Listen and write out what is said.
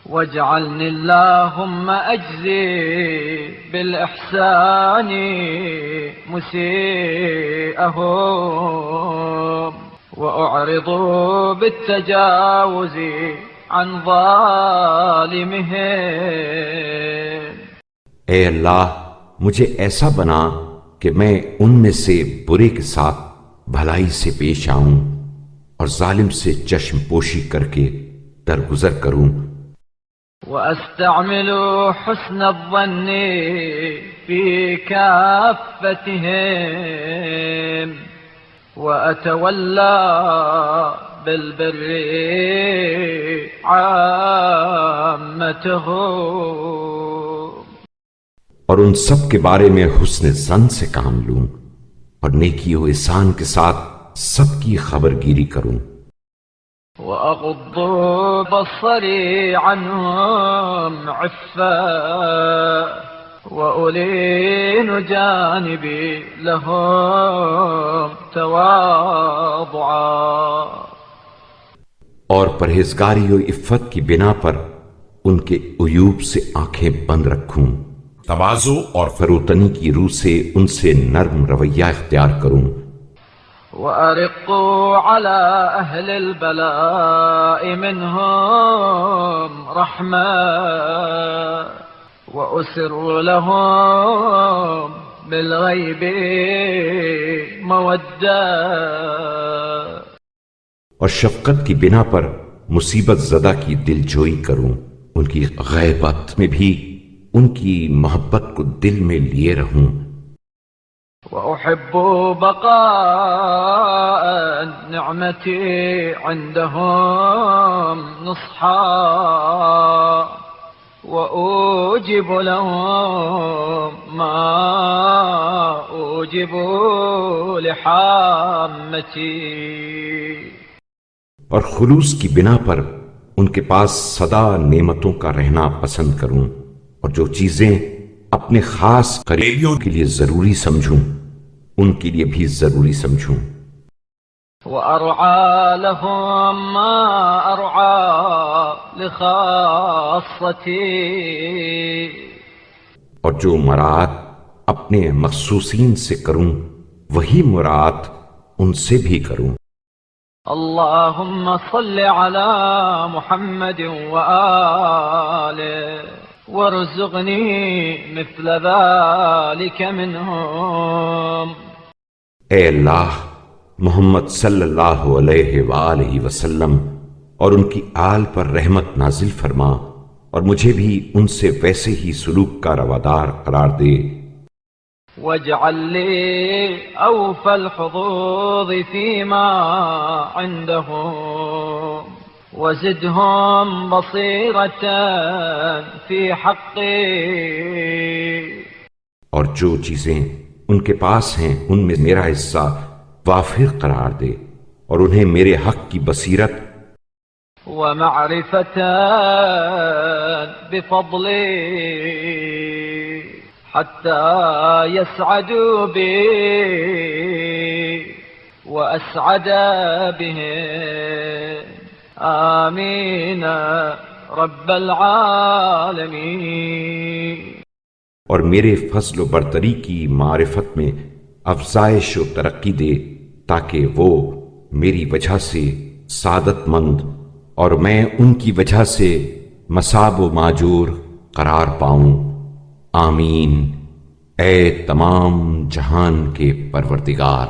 واجعلني اللهم أجزي بالإحسان مسيئهم وأعرض بالتجاوز عن ظالمهم۔ اے اللہ مجھے ایسا بنا کہ میں ان میں سے برے کے ساتھ بھلائی سے پیش آؤں اور ظالم سے چشم پوشی کر کے درگزر کروں۔ وأستعمل حسن الظن في كافتهم وأتولى بالبر عامتهم، اور ان سب کے بارے میں حسن ظن سے کام لوں اور نیکی و احسان کے ساتھ سب کی خبر گیری کروں۔ وأغض بصري عنهم عفا وألين جانبي لهم تواضعا، اور پرہیزگاری و عفت کی بنا پر ان کے عیوب سے آنکھیں بند رکھوں، تواضع اور فروتنی کی روح سے ان سے نرم رویہ اختیار کروں۔ وأرق على أهل البلاء منهم رحمة وأسر لهم بالغيب مودة، اور شفقت کی بنا پر مصیبت زدہ کی دل جوئی کروں، ان کی غیبت میں بھی ان کی محبت کو دل میں لیے رہوں۔ وأحب بقاء النعمة عندهم نصحا وأوجب لهم ما أوجب لحامتي، اور خلوص کی بنا پر ان کے پاس سدا نعمتوں کا رہنا پسند کروں، اور جو چیزیں اپنے خاص قریبیوں کے لیے ضروری سمجھوں ان کے لیے بھی ضروری سمجھوں۔ وأرعى لهم ما أرعى لخاصتي، اور جو مراعات اپنے مخصوصین سے کروں وہی مراعات ان سے بھی کروں۔ اللهم صل على محمد وآله وارزقني مثل ذلك منهم۔ اے اللہ محمد صلی اللہ علیہ وآلہ وسلم اور ان کی آل پر رحمت نازل فرما، اور مجھے بھی ان سے ویسے ہی سلوک کا روادار قرار دے۔ واجعل لي أوفى الحظوظ فيما عندهم وزدهم بصيرة في حقي، اور جو چیزیں ان کے پاس ہیں ان میں میرا حصہ وافر قرار دے، اور انہیں میرے حق کی بصیرت ومعرفة بفضلي حتى يسعدوا بي وأسعد بهم، آمين رب العالمين۔ اور میرے فضل و برتری کی معرفت میں افزائش و ترقی دے تاکہ وہ میری وجہ سے سعادت مند اور میں ان کی وجہ سے مصاب و ماجور قرار پاؤں، آمین۔ اے تمام جہان کے پروردگار۔